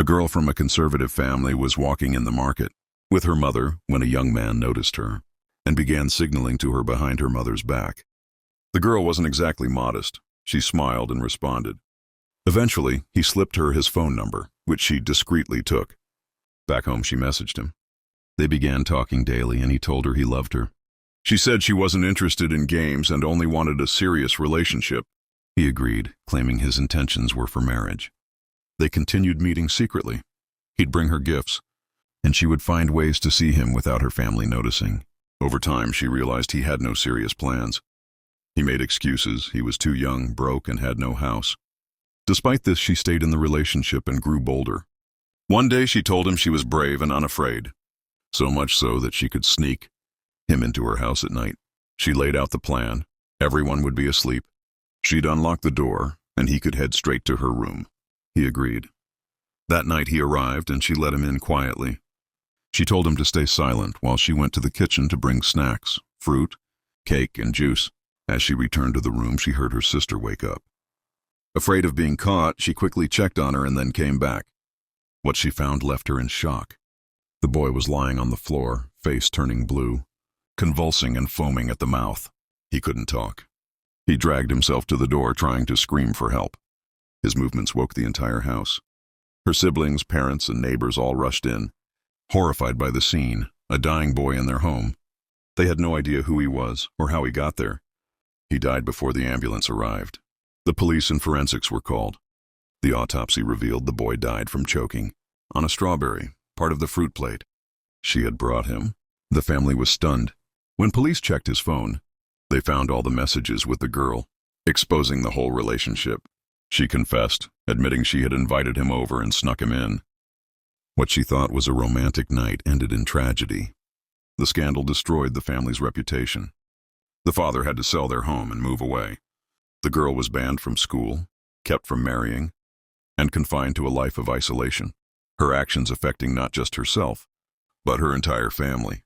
A girl from a conservative family was walking in the market with her mother when a young man noticed her and began signaling to her behind her mother's back. The girl wasn't exactly modest. She smiled and responded. Eventually, he slipped her his phone number, which she discreetly took. Back home, she messaged him. They began talking daily, and he told her he loved her. She said she wasn't interested in games and only wanted a serious relationship. He agreed, claiming his intentions were for marriage. They continued meeting secretly. He'd bring her gifts, and she would find ways to see him without her family noticing. Over time, she realized he had no serious plans. He made excuses. He was too young, broke, and had no house. Despite this, she stayed in the relationship and grew bolder. One day, she told him she was brave and unafraid, so much so that she could sneak him into her house at night. She laid out the plan. Everyone would be asleep. She'd unlock the door, and he could head straight to her room. He agreed. That night he arrived, and she let him in quietly. She told him to stay silent while she went to the kitchen to bring snacks, fruit, cake, and juice. As she returned to the room, she heard her sister wake up. Afraid of being caught, she quickly checked on her and then came back. What she found left her in shock. The boy was lying on the floor, face turning blue, convulsing and foaming at the mouth. He couldn't talk. He dragged himself to the door, trying to scream for help. His movements woke the entire house. Her siblings, parents, and neighbors all rushed in, horrified by the scene, a dying boy in their home. They had no idea who he was or how he got there. He died before the ambulance arrived. The police and forensics were called. The autopsy revealed the boy died from choking on a strawberry, part of the fruit plate she had brought him. The family was stunned. When police checked his phone, they found all the messages with the girl, exposing the whole relationship. She confessed, admitting she had invited him over and snuck him in. What she thought was a romantic night ended in tragedy. The scandal destroyed the family's reputation. The father had to sell their home and move away. The girl was banned from school, kept from marrying, and confined to a life of isolation, her actions affecting not just herself, but her entire family.